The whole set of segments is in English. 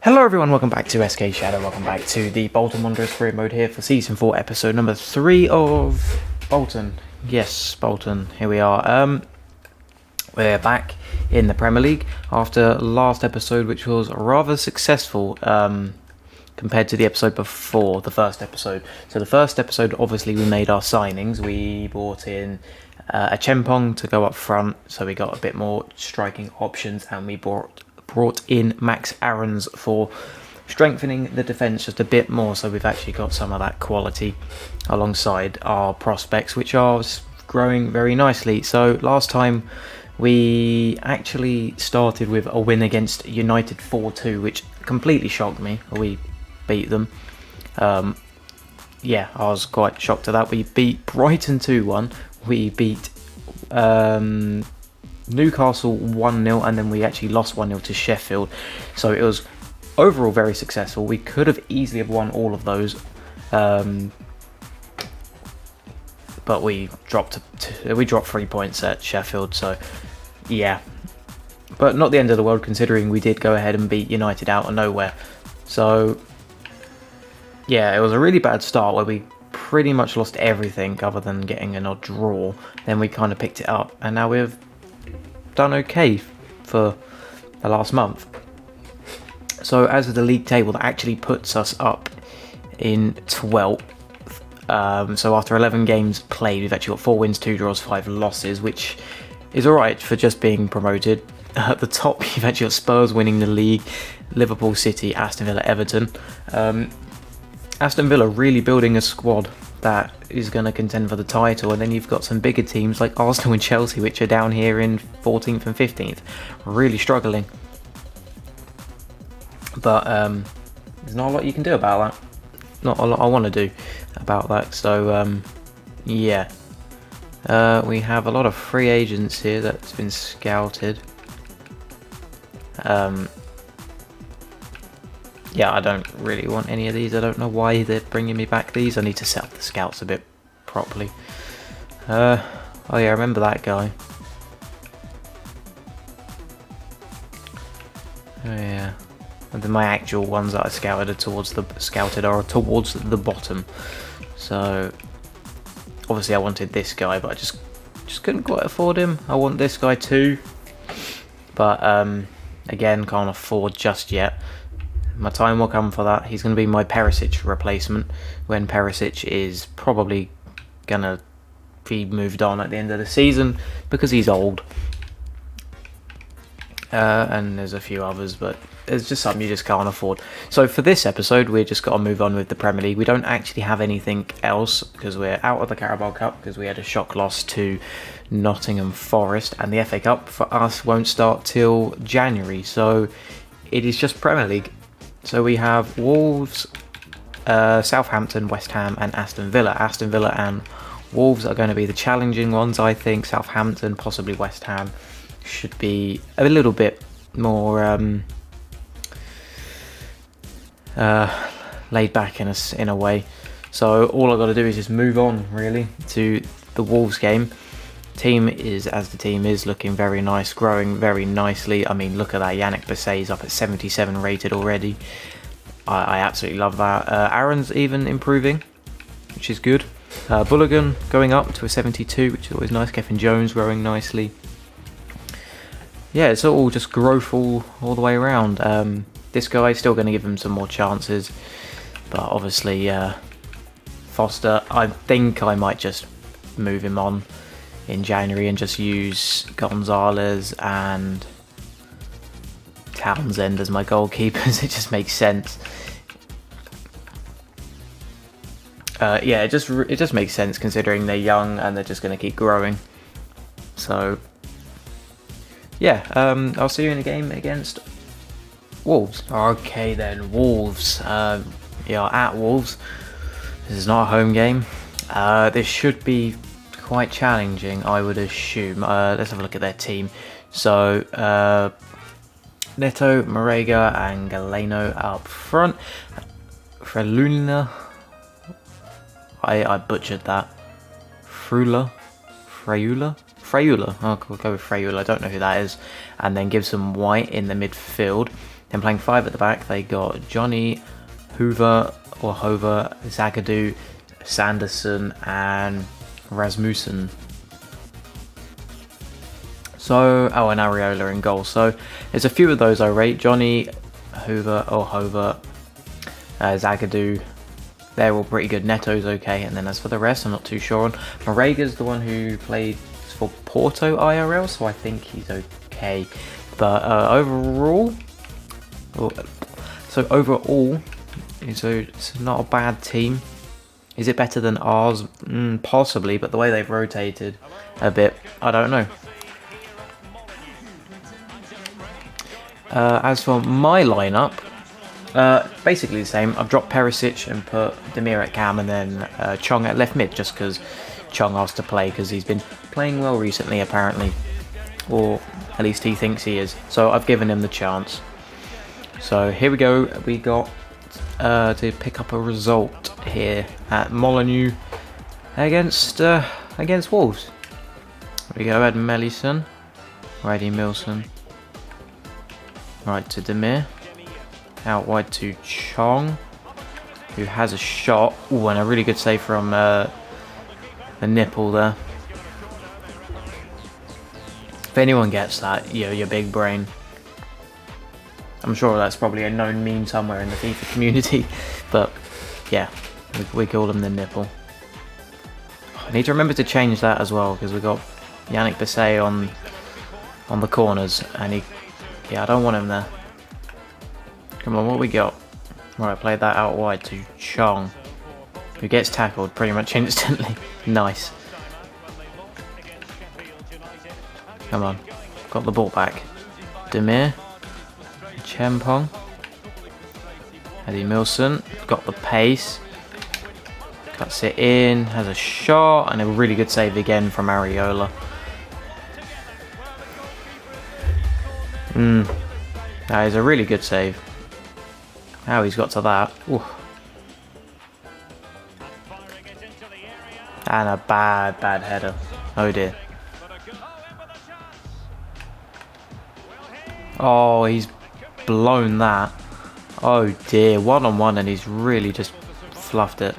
Hello everyone, welcome back to SkShadow, welcome back to the Bolton Wanderers career mode here for Season 4, Episode number 3 of Bolton. Yes, Bolton, here we are. We're back in the Premier League after last episode, which was rather successful compared to the episode before, the first episode. So the first episode, obviously we made our signings. We brought in a Chempong to go up front, so we got a bit more striking options, and we brought in Max Aarons for strengthening the defence just a bit more, so we've actually got some of that quality alongside our prospects, which are growing very nicely. So last time we actually started with a win against United 4-2, which completely shocked me. We beat them. Yeah, I was quite shocked at that. We beat Brighton 2-1. We beat Newcastle 1-0, and then we actually lost 1-0 to Sheffield. So it was overall very successful. We could have easily have won all of those, but we dropped 3 points at Sheffield. So yeah, but not the end of the world, considering we did go ahead and beat United out of nowhere. So yeah, it was a really bad start where we pretty much lost everything other than getting an odd draw. Then we kind of picked it up, and now we've done okay for the last month. So as of the league table, that actually puts us up in 12th. So after 11 games played, we've actually got 4 wins, 2 draws, 5 losses, which is alright for just being promoted. At the top, you've actually got Spurs winning the league, Liverpool, City, Aston Villa, Everton. Aston Villa really building a squad that is going to contend for the title, and then you've got some bigger teams like Arsenal and Chelsea, which are down here in 14th and 15th, really struggling. But there's not a lot you can do about that. Not a lot I want to do about that. So yeah, we have a lot of free agents here that's been scouted. Yeah, I don't really want any of these. I don't know why they're bringing me back these. I need to set up the scouts a bit properly. Oh yeah, I remember that guy. Oh yeah. And then my actual ones that I scouted are towards the bottom. So obviously I wanted this guy, but I just couldn't quite afford him. I want this guy too, but again, can't afford just yet. My time will come for that. He's going to be my Perisic replacement when Perisic is probably going to be moved on at the end of the season because he's old. And there's a few others, but there's just something you just can't afford. So for this episode, we're just got to move on with the Premier League. We don't actually have anything else because we're out of the Carabao Cup because we had a shock loss to Nottingham Forest, and the FA Cup for us won't start till January. So it is just Premier League. So we have Wolves, Southampton, West Ham and Aston Villa. Aston Villa and Wolves are going to be the challenging ones, I think. Southampton, possibly West Ham, should be a little bit more laid back in a way. So all I've got to do is just move on, really, to the Wolves game. Team is as the team is, looking very nice, growing very nicely. I mean, look at that. Yannick Bessay's up at 77 rated already. I absolutely love that. Aaron's even improving, which is good. Bulligan going up to a 72, which is always nice. Kevin Jones growing nicely. Yeah, it's all just growth all the way around. This guy's still going to give him some more chances, but obviously Foster, I think I might just move him on in January and just use Gonzalez and Townsend as my goalkeepers. It just makes sense. Yeah, it just makes sense considering they're young and they're just going to keep growing. So yeah, I'll see you in a game against Wolves. Okay then, Wolves. Yeah, at Wolves. This is not a home game. This should be quite challenging, I would assume. Let's have a look at their team. So Neto, Marega and Galeno up front. Freluna, I butchered that. Freyula. I'll go with Freyula, I don't know who that is. And then Gibson White in the midfield. Then playing 5 at the back, they got Johnny, Hoover, Zagadou, Sanderson, and Rasmussen. So, and Areola in goal. So, there's a few of those I rate. Johnny, Hoover, Zagadou, they're all pretty good. Neto's okay. And then as for the rest, I'm not too sure on. Maraga's the one who played for Porto IRL, so I think he's okay. But overall, it's not a bad team. Is it better than ours? Possibly, but the way they've rotated a bit, I don't know. As for my lineup, basically the same. I've dropped Perisic and put Demir at cam, and then Chong at left mid, just because Chong asked to play, because he's been playing well recently apparently, or at least he thinks he is. So I've given him the chance. So here we go. We got to pick up a result here at Molineux against Wolves. Here we go. Ed Mellison, Righty Milson, right to Demir, out wide to Chong, who has a shot. Ooh, and a really good save from the nipple there. If anyone gets that, your big brain. I'm sure that's probably a known meme somewhere in the FIFA community, but yeah, we call them the nipple. I need to remember to change that as well, because we've got Yannick Bisset on the corners, and I don't want him there. Come on, what we got? Right, play that out wide to Chong, who gets tackled pretty much instantly. Nice. Come on, got the ball back. Demir, Chempong, Eddie Milson, got the pace, cuts it in, has a shot, and a really good save again from Areola. That is a really good save. How he's got to that. Ooh. And a bad header. Oh dear. Oh, he's blown that. Oh dear, 1-on-1, and he's really just fluffed it.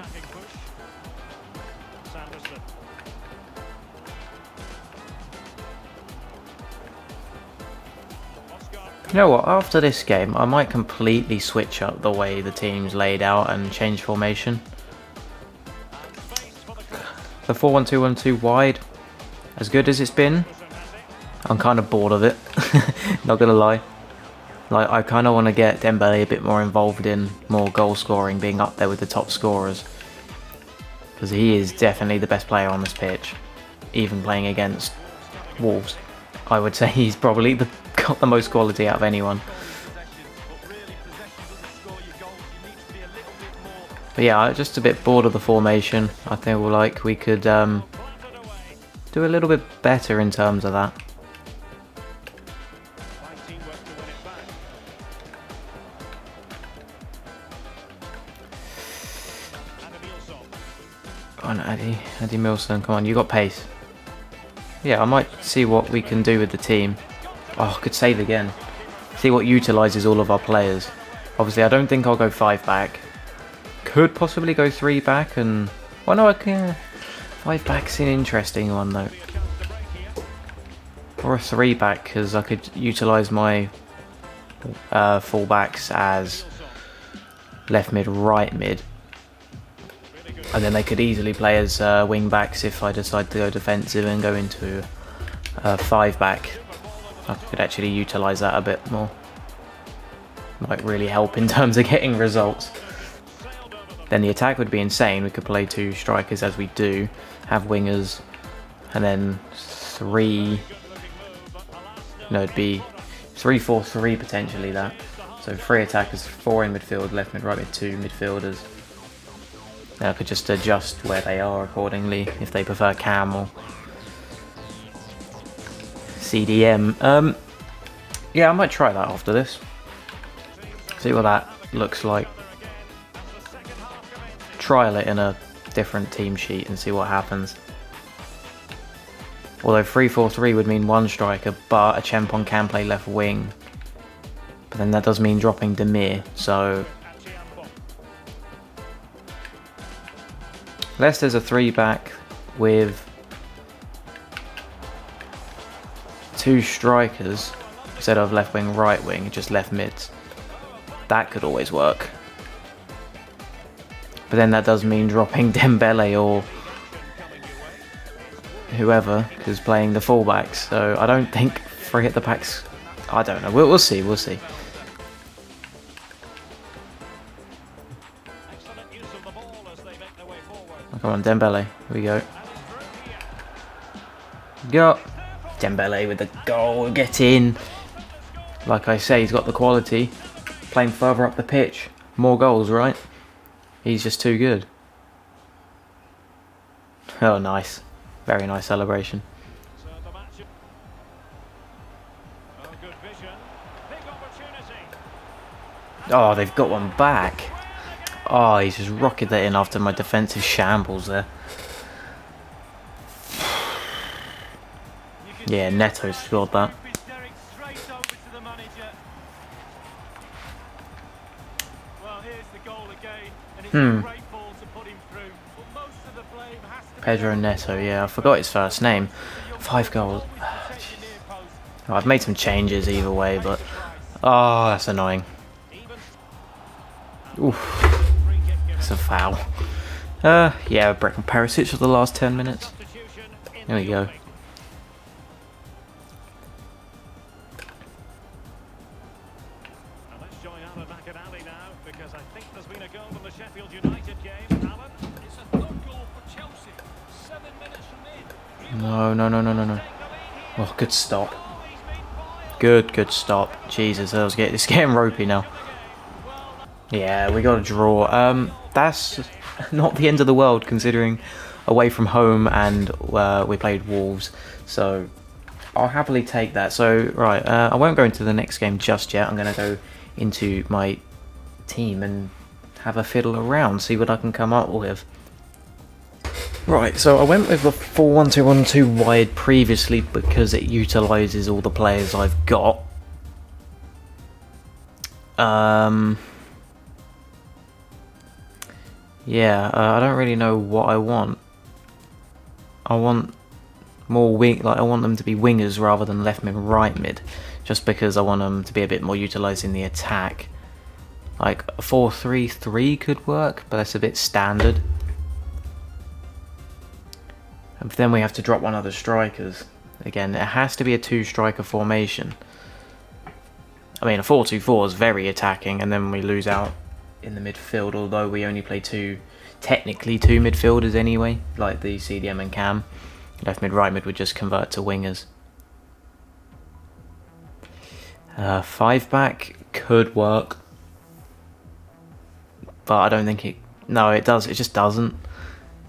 You know what, after this game I might completely switch up the way the team's laid out and change formation. The 4-1-2-1-2 wide, as good as it's been, I'm kind of bored of it. Not gonna lie. Like, I kind of want to get Dembele a bit more involved in more goal scoring, being up there with the top scorers, because he is definitely the best player on this pitch. Even playing against Wolves, I would say he's probably got the most quality out of anyone. But yeah, I'm just a bit bored of the formation. I feel like we could do a little bit better in terms of that. Come on, Eddie Milson, come on, you got pace. Yeah, I might see what we can do with the team. Oh, good save again. See what utilises all of our players. Obviously, I don't think I'll go 5 back. Could possibly go 3 back, and well, no, I can. 5 back's an interesting one though, or a 3 back, because I could utilise my full backs as left mid, right mid, and then they could easily play as wing backs if I decide to go defensive and go into 5 back. I could actually utilise that a bit more. Might really help in terms of getting results. Then the attack would be insane. We could play 2 strikers as we do, have wingers, and then 3. No, it'd be 3-4-3 potentially that. So 3 attackers, 4 in midfield, left mid, right mid, 2 midfielders. Then I could just adjust where they are accordingly if they prefer cam or CDM. Yeah, I might try that after this. See what that looks like. Trial it in a different team sheet and see what happens. Although 3-4-3 would mean 1 striker, but a Chempong can play left wing. But then that does mean dropping Demir, so unless there's a 3-back with 2 strikers instead of left wing, right wing, just left mids, that could always work. But then that does mean dropping Dembele or whoever is playing the fullbacks. So I don't think 3 at the backs. I don't know. We'll see. We'll see. Oh, come on, Dembele. Here we go. Go. Dembele with the goal. Get in. Like I say, he's got the quality. Playing further up the pitch. More goals, right? He's just too good. Oh, nice. Very nice celebration. Oh, they've got one back. Oh, he's just rocketed that in after my defensive shambles there. Yeah, Neto scored that. Pedro Neto, yeah, I forgot his first name. 5 goals. Oh, I've made some changes either way, but oh, that's annoying. Oof, it's a foul. Yeah, Brecken Perisic for the last 10 minutes. There we go. No. Oh, good stop. Good stop. Jesus, it's getting ropey now. Yeah, we got a draw. That's not the end of the world considering away from home and we played Wolves. So I'll happily take that. So, right, I won't go into the next game just yet. I'm going to go into my team and have a fiddle around, see what I can come up with. Right, so I went with the 4-1-2-1-2 wide previously because it utilises all the players I've got. Yeah, I don't really know what I want. I want more I want them to be wingers rather than left mid, right mid, just because I want them to be a bit more utilised in the attack. Like a 4-3-3 could work, but that's a bit standard. And then we have to drop one of the strikers. Again, it has to be a 2-striker formation. I mean, a 4-2-4 is very attacking, and then we lose out in the midfield, although we only play technically two midfielders anyway, like the CDM and Cam. Left mid, right mid would just convert to wingers. 5-back could work, but I don't think it... No, it does. It just doesn't.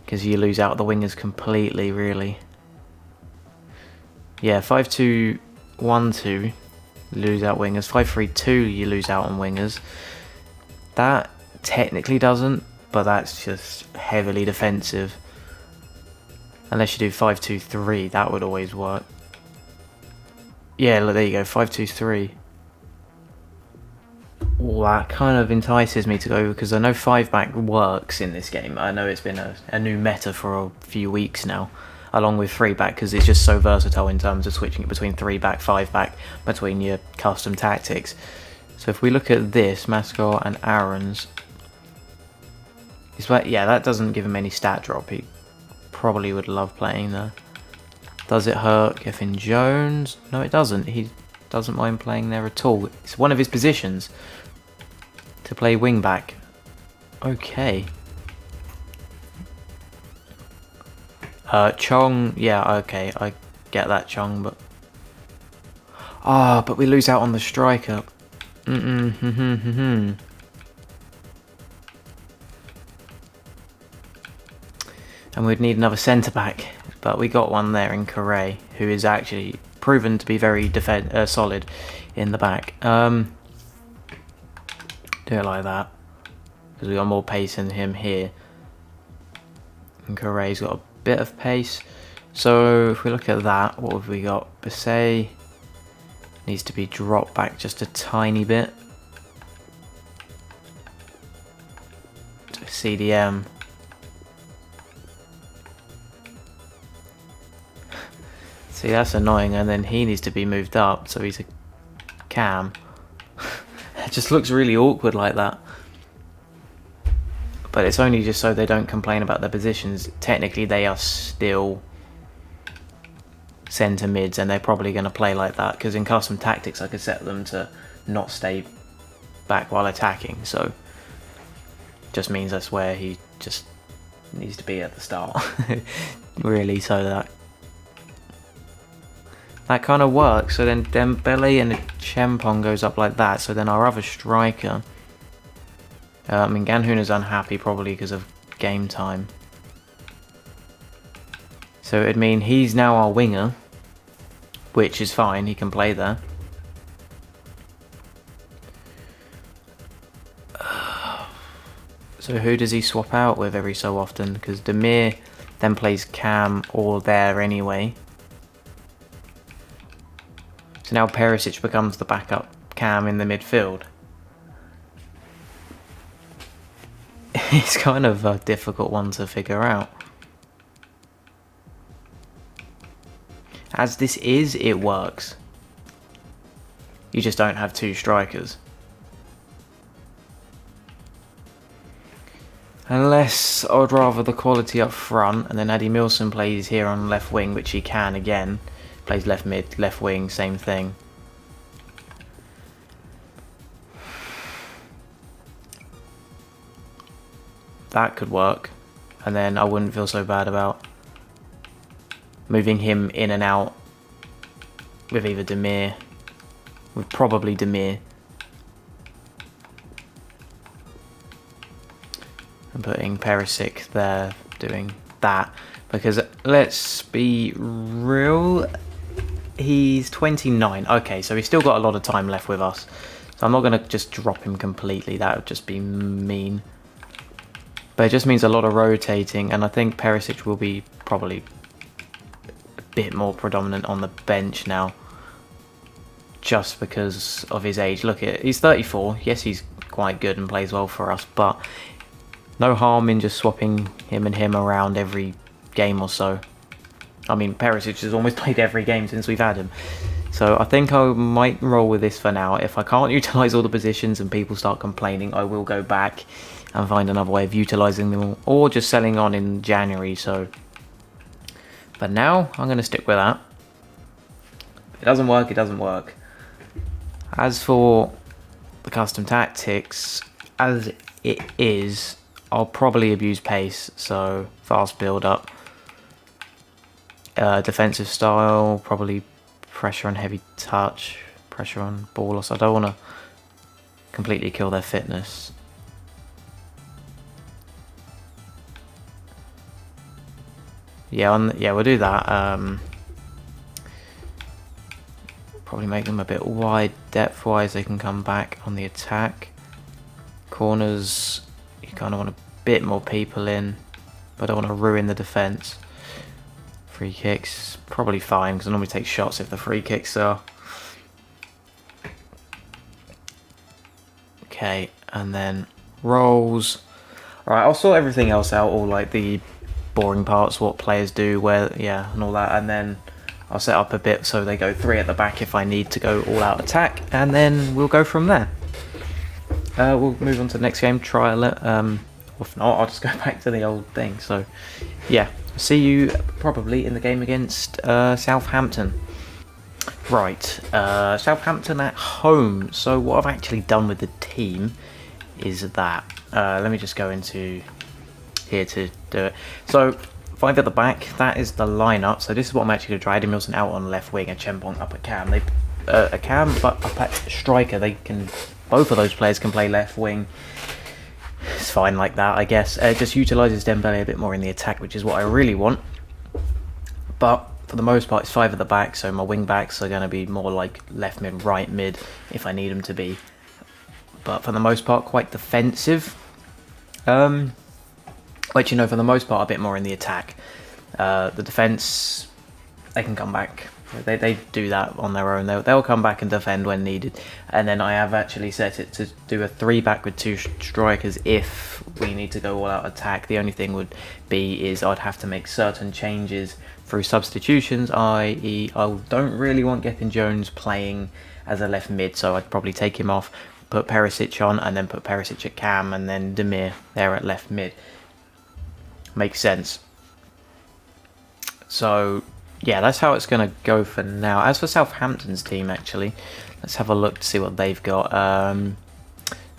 Because you lose out the wingers completely, really. Yeah, 5-2-1-2, lose out wingers. 5-3-2, you lose out on wingers. That technically doesn't, but that's just heavily defensive. Unless you do 5-2-3, that would always work. Yeah, look, there you go, 5-2-3. Well, that kind of entices me to go because I know 5-back works in this game. I know it's been a new meta for a few weeks now, along with 3-back, because it's just so versatile in terms of switching it between 3-back, 5-back, between your custom tactics. So if we look at this, Mascot and Aaron's, yeah, that doesn't give him any stat drop. He probably would love playing there. Does it hurt Kevin Jones? No, it doesn't. He doesn't mind playing there at all. It's one of his positions to play wing back. Okay. Chong, yeah, okay, I get that, Chong, but... but we lose out on the striker. And we'd need another centre-back, but we got one there in Correa, who is actually proven to be very solid in the back. Do it like that, because we got more pace in him here. And Correa's got a bit of pace. So if we look at that, what have we got? Bose, needs to be dropped back just a tiny bit. CDM. See, that's annoying, and then he needs to be moved up, so he's a cam. It just looks really awkward like that. But it's only just so they don't complain about their positions. Technically, they are still centre mids, and they're probably going to play like that, because in custom tactics I could set them to not stay back while attacking, so just means that's where he just needs to be at the start. Really, so that kind of works. So then Dembele and Chempong goes up like that, so then our other striker, I mean, Ganhuna's unhappy probably because of game time, so it'd mean he's now our winger, which is fine, he can play there. So who does he swap out with every so often? Because Demir then plays cam or there anyway. So now Perisic becomes the backup cam in the midfield. It's kind of a difficult one to figure out. As this is, it works. You just don't have two strikers. Unless I would rather the quality up front, and then Addy Milson plays here on left wing, which he can again. Plays left mid, left wing, same thing. That could work, and then I wouldn't feel so bad about moving him in and out with either Demir, with probably Demir, and putting Perisic there doing that, because let's be real, he's 29. Okay, so he's still got a lot of time left with us, so I'm not going to just drop him completely, that would just be mean. But it just means a lot of rotating, and I think Perisic will be probably a bit more predominant on the bench now, just because of his age. Look, he's 34. Yes, he's quite good and plays well for us, but no harm in just swapping him and him around every game or so. I mean, Perisic has almost played every game since we've had him. So I think I might roll with this for now. If I can't utilise all the positions and people start complaining, I will go back and find another way of utilising them all, or just selling on in January. So, but now I'm going to stick with that. If it doesn't work, it doesn't work. As for the custom tactics, as it is, I'll probably abuse pace, so fast build up. Defensive style, probably pressure on heavy touch, pressure on ball loss. I don't want to completely kill their fitness. Yeah, we'll do that. Probably make them a bit wide depth-wise. They can come back on the attack. Corners, you kind of want a bit more people in, but I don't want to ruin the defense. Free kicks, probably fine, because I normally take shots if the free kicks are. Okay, and then rolls. Alright, I'll sort everything else out, all like the boring parts, what players do, where, yeah, and all that, and then I'll set up a bit so they go 3 at the back if I need to go all out attack, and then we'll go from there. We'll move on to the next game, trial it. If not, I'll just go back to the old thing. So yeah, see you probably in the game against Southampton. Right, Southampton at home. So what I've actually done with the team is that, let me just go into here to do it. So 5 at the back, that is the lineup. So this is what I'm actually going to try. Addy Milson out on left wing and Chempong up at cam. They a cam, but up at striker. They can, both of those players can play left wing. It's fine like that, I guess. It just utilises Dembele a bit more in the attack, which is what I really want. But for the most part, it's 5 at the back, so my wing backs are going to be more like left mid, right mid, if I need them to be. But for the most part, quite defensive. Which, you know, for the most part, a bit more in the attack. The defence, they can come back They do that on their own. They'll come back and defend when needed. And then I have actually set it to do a 3-back with 2 strikers if we need to go all out attack. The only thing would be is I'd have to make certain changes through substitutions, i.e. I don't really want Gethin Jones playing as a left mid, so I'd probably take him off, put Perisic on, and then put Perisic at cam, and then Demir there at left mid. Makes sense. So yeah, that's how it's going to go for now. As for Southampton's team, actually, let's have a look to see what they've got.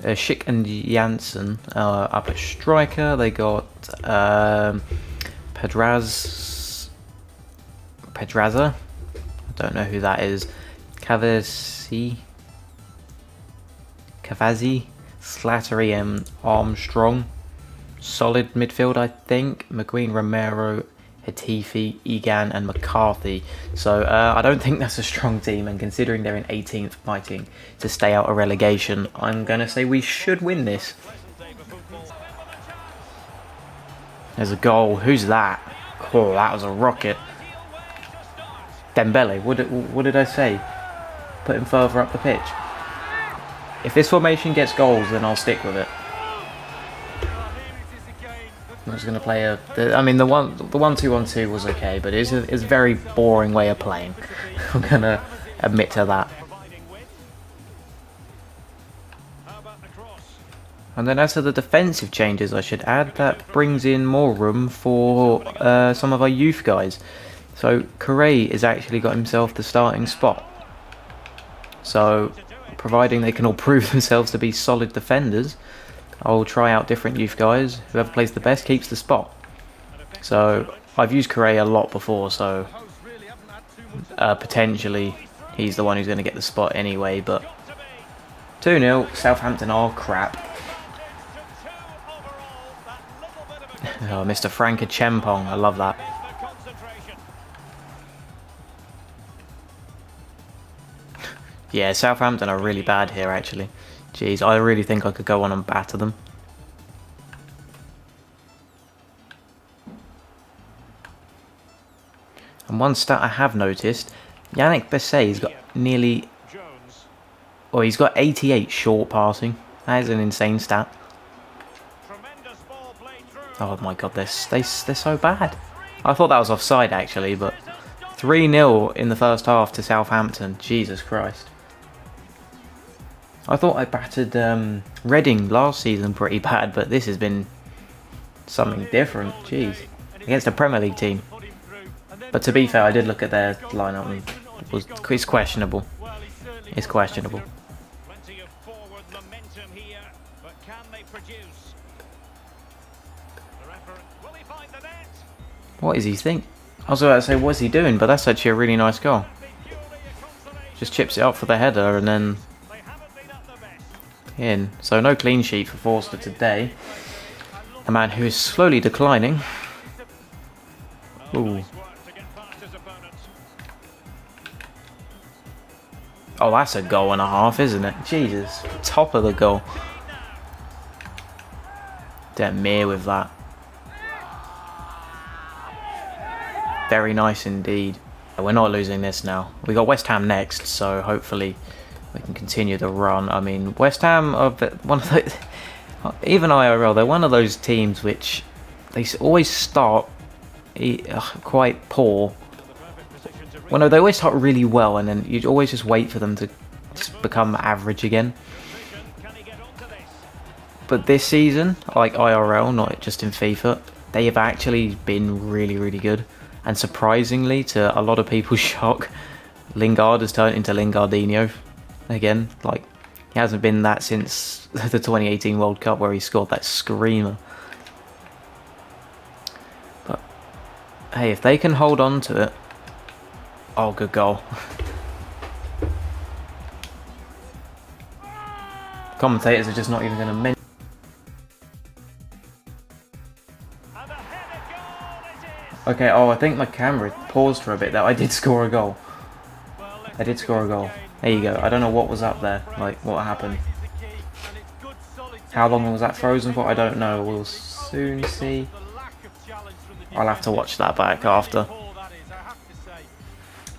Schick and Janssen up at striker. They got Pedraza. I don't know who that is. Cavazi, Slattery, and Armstrong. Solid midfield, I think. McQueen, Romero, Hatifi, Egan and McCarthy. So I don't think that's a strong team, and considering they're in 18th fighting to stay out of relegation, I'm going to say we should win this. There's a goal. Who's that? Oh, that was a rocket. Dembele. What did I say? Put him further up the pitch. If this formation gets goals, then I'll stick with it. I'm just going to play I mean, the 1-2-1-2 was okay, but it's a very boring way of playing. I'm going to admit to that. And then as for the defensive changes, I should add, that brings in more room for some of our youth guys. So Correa has actually got himself the starting spot. So providing they can all prove themselves to be solid defenders, I'll try out different youth guys. Whoever plays the best keeps the spot. So I've used Correa a lot before, so potentially he's the one who's going to get the spot anyway. But 2-0, Southampton are crap. Oh, Mr. Franka Chempong, I love that. Yeah, Southampton are really bad here actually. Jeez, I really think I could go on and batter them. And one stat I have noticed, Yannick Bessé's got nearly... Oh, he's got 88 short passing. That is an insane stat. Oh my god, they're so bad. I thought that was offside actually, but 3-0 in the first half to Southampton. Jesus Christ. I thought I battered Reading last season pretty bad, but this has been something different. Jeez. Against a Premier League team. But to be fair, I did look at their lineup and it's questionable. It's questionable. What is he think? I was about to say, what's he doing? But that's actually a really nice goal. Just chips it up for the header and then in. So no clean sheet for Forster today. A man who is slowly declining. Ooh. Oh, that's a goal and a half, isn't it? Jesus. Top of the goal. Demir with that. Very nice indeed. We're not losing this now. We got West Ham next, so hopefully we can continue the run. I mean, West Ham are one of those, even IRL, they're one of those teams which they always start quite poor. Well, no, they always start really well, and then you always just wait for them to just become average again. But this season, like IRL, not just in FIFA, they have actually been really, really good. And surprisingly, to a lot of people's shock, Lingard has turned into Lingardinho again. Like, he hasn't been that since the 2018 World Cup where he scored that screamer. But hey, if they can hold on to it... Oh, good goal. Commentators are just not even going to mention. Okay, oh, I think my camera paused for a bit there. I did score a goal. I did score a goal. There you go. I don't know what was up there. Like, what happened. How long was that frozen for? I don't know. We'll soon see. I'll have to watch that back after.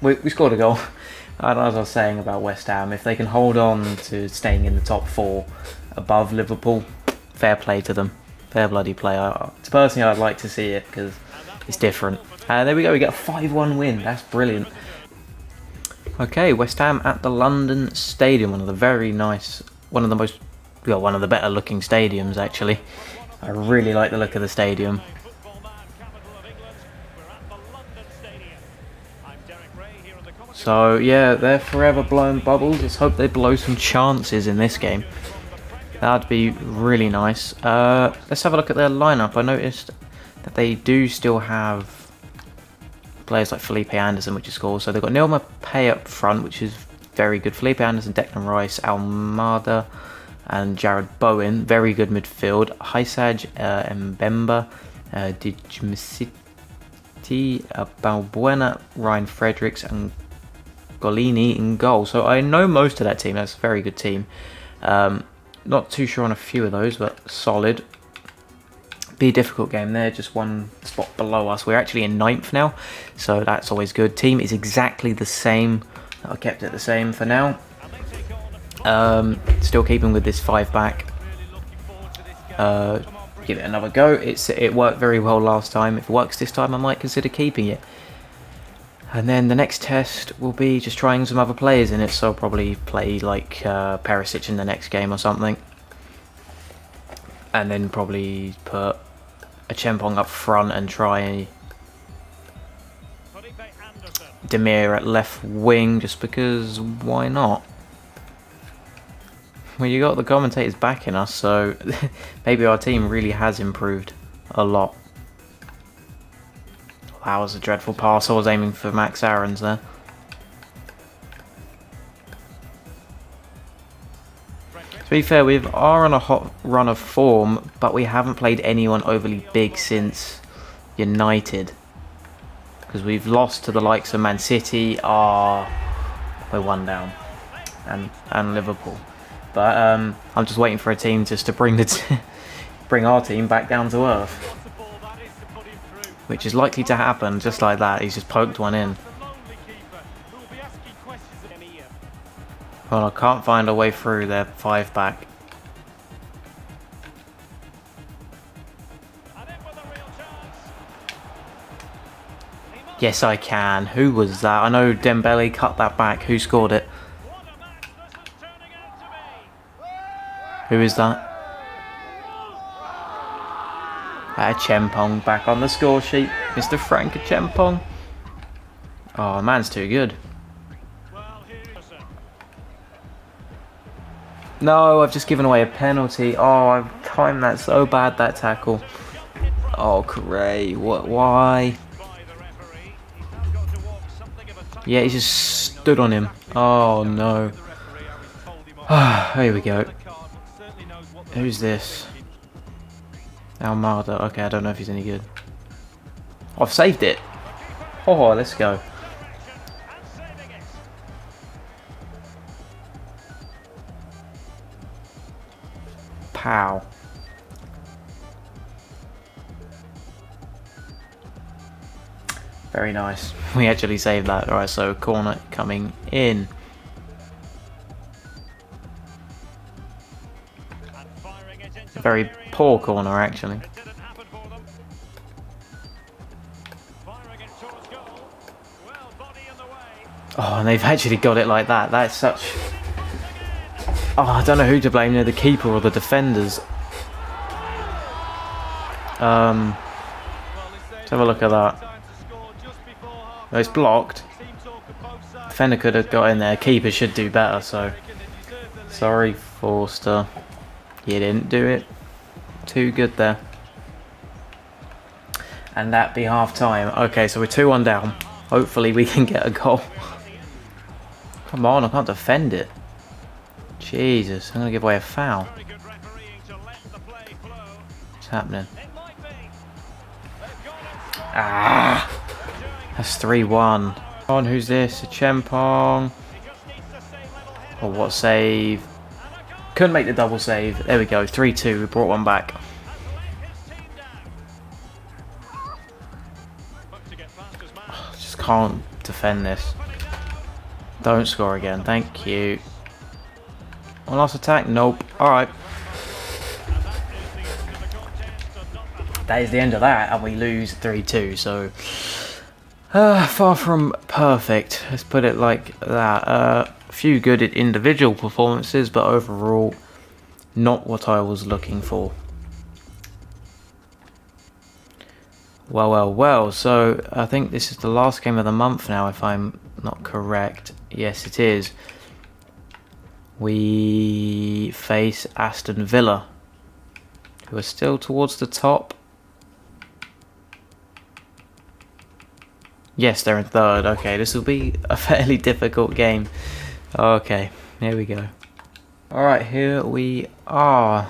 we scored a goal. And as I was saying about West Ham, if they can hold on to staying in the top 4 above Liverpool, fair play to them. Fair bloody play. Personally, I'd like to see it because it's different. There we go, we get a 5-1 win. That's brilliant. Okay, West Ham at the London Stadium. One of the better looking stadiums, actually. I really like the look of the stadium. So yeah, they're forever blowing bubbles. Let's hope they blow some chances in this game. That'd be really nice. Let's have a look at their lineup. I noticed that they do still have players like Felipe Anderson, which is cool. So they've got Neil Maupay up front, which is very good. Felipe Anderson, Declan Rice, Almada, and Jared Bowen. Very good midfield. Haisaj, Mbemba, Dijmsiti, Balbuena, Ryan Fredericks, and Golini in goal. So I know most of that team. That's a very good team. Not too sure on a few of those, but solid. Be a difficult game there, just one spot below us. We're actually in 9th now, so that's always good. Team is exactly the same. I kept it the same for now. Still keeping with this 5-back. Give it another go. It worked very well last time. If it works this time, I might consider keeping it. And then the next test will be just trying some other players in it, so I'll probably play like Perisic in the next game or something. And then probably put a Chempong up front and try Demir at left wing, just because why not? Well, you got the commentators backing us, so maybe our team really has improved a lot. That was a dreadful pass. I was aiming for Max Aarons there. To be fair, we are on a hot run of form, but we haven't played anyone overly big since United. Because we've lost to the likes of Man City, we're 1 down, and Liverpool. But I'm just waiting for a team just to bring bring our team back down to earth. Which is likely to happen, just like that. He's just poked one in. Well, I can't find a way through their 5-back. Yes, I can. Who was that? I know Dembele cut that back. Who scored it? Who is that? Chempong back on the score sheet. Mr. Frank Chempong. Oh, man's too good. No, I've just given away a penalty. Oh, I've timed that so bad, that tackle. Oh, great. What? Why? Yeah, he just stood on him. Oh, no. Here we go. Who's this? Almada. Okay, I don't know if he's any good. Oh, I've saved it. Oh, let's go. Pow. Very nice. We actually saved that. Alright, so corner coming in. A very poor corner, actually. Oh, and they've actually got it like that. That's such... Oh, I don't know who to blame, the keeper or the defenders. Let's have a look at that. Oh, it's blocked. Defender could have got in there. Keeper should do better, so... Sorry, Forster. You didn't do it too good there. And that be half time. Okay, so we're 2-1 down. Hopefully we can get a goal. Come on, I can't defend it. Jesus, I'm going to give away a foul. What's happening? Ah! That's 3-1. On, who's this? A Chempong. Oh, what a save. Couldn't make the double save. There we go, 3-2. We brought one back. Oh, just can't defend this. Don't score again, thank you. One last attack? Nope. Alright. That is the end of that, and we lose 3-2, so... far from perfect, let's put it like that. A few good individual performances, but overall, not what I was looking for. Well, so I think this is the last game of the month now, if I'm not correct. Yes, it is. We face Aston Villa, who are still towards the top. Yes, they're in third. Okay, this will be a fairly difficult game. Okay, here we go. Alright, here we are.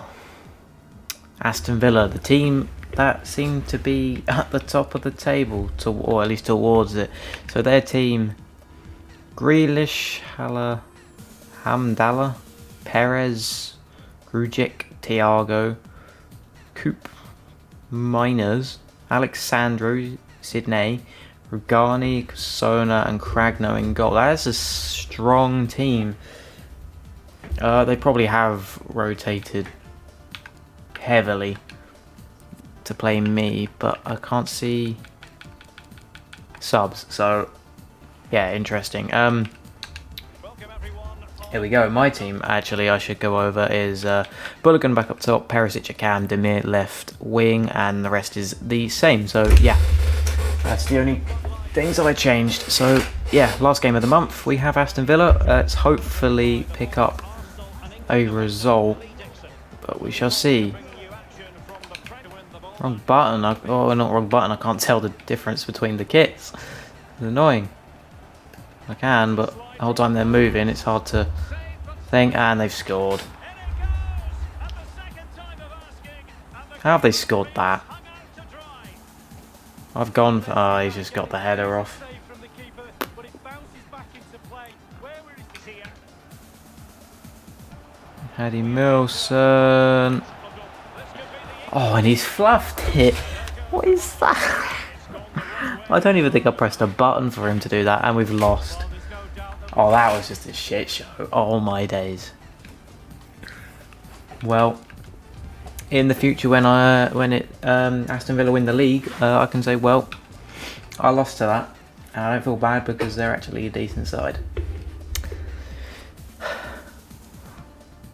Aston Villa, the team that seemed to be at the top of the table, or at least towards it. So their team, Grealish, Hamdallah, Perez, Grujic, Thiago, Coop, Miners, Alexandro, Sidney, Rugani, Sona and Cragno in goal. That is a strong team. They probably have rotated heavily to play me, but I can't see subs, so yeah, interesting. Here we go. My team, actually, I should go over is Bulligan back up top, Perisic at cam, Demir left wing, and the rest is the same. So yeah, that's the only things that I changed. So yeah, last game of the month, we have Aston Villa. Let's hopefully pick up a result, but we shall see. Wrong button. Oh, not wrong button. I can't tell the difference between the kits. It's annoying. I can, but the whole time they're moving, it's hard to think. And they've scored. How have they scored that? I've gone for... Oh, he's just got the header off. Paddy Milson. Oh, and he's fluffed it. What is that? I don't even think I pressed a button for him to do that, and we've lost. Oh, that was just a shit show. Oh my days. Well, in the future, when Aston Villa win the league, I can say, well, I lost to that, and I don't feel bad because they're actually a decent side.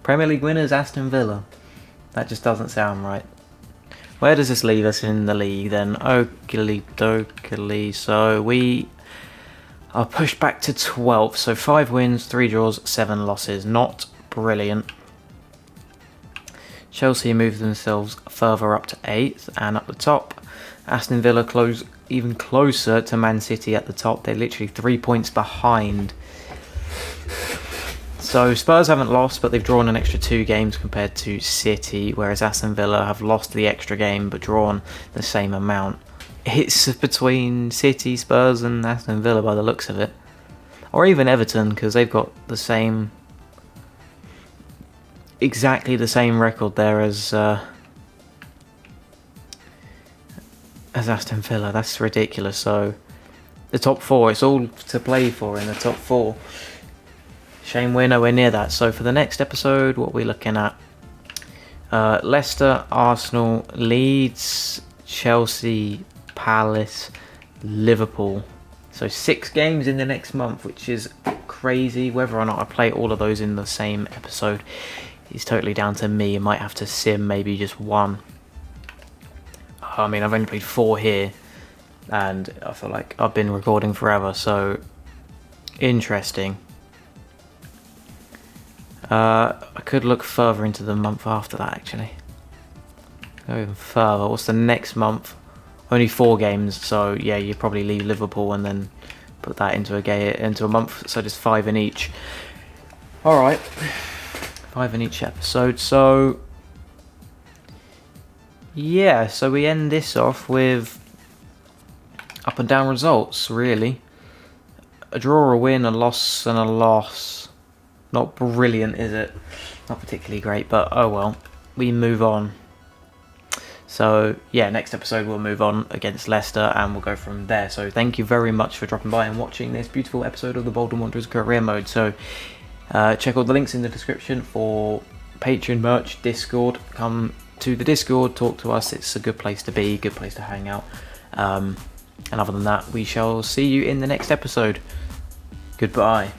Premier League winners, Aston Villa. That just doesn't sound right. Where does this leave us in the league then? Oakley dokely. So we are pushed back to 12th. So 5 wins, 3 draws, 7 losses. Not brilliant. Chelsea move themselves further up to 8th. And up the top, Aston Villa close even closer to Man City at the top. They're literally 3 points behind. So Spurs haven't lost, but they've drawn an extra 2 games compared to City, whereas Aston Villa have lost the extra game but drawn the same amount. It's between City, Spurs and Aston Villa by the looks of it. Or even Everton, because they've got the same... exactly the same record there as Aston Villa. That's ridiculous. So the top 4, it's all to play for in the top 4. Shame we're nowhere near that. So for the next episode, what we're looking at, Leicester, Arsenal, Leeds, Chelsea, Palace, Liverpool. So 6 games in the next month, which is crazy. Whether or not I play all of those in the same episode is totally down to me. I might have to sim maybe just 1. I mean, I've only played 4 here, and I feel like I've been recording forever, so interesting. I could look further into the month after that, actually. Go even further. What's the next month? Only 4 games, so yeah, you probably leave Liverpool and then put that into a month, so just 5 in each. Alright, 5 in each episode, so yeah, so we end this off with up and down results, really. A draw, a win, a loss and a loss. Not brilliant, is it? Not particularly great, but oh well. We move on. So yeah, next episode we'll move on against Leicester and we'll go from there. So thank you very much for dropping by and watching this beautiful episode of the Bolton Wanderers career mode. So check all the links in the description for Patreon merch, Discord. Come to the Discord, talk to us. It's a good place to be, good place to hang out. And other than that, we shall see you in the next episode. Goodbye.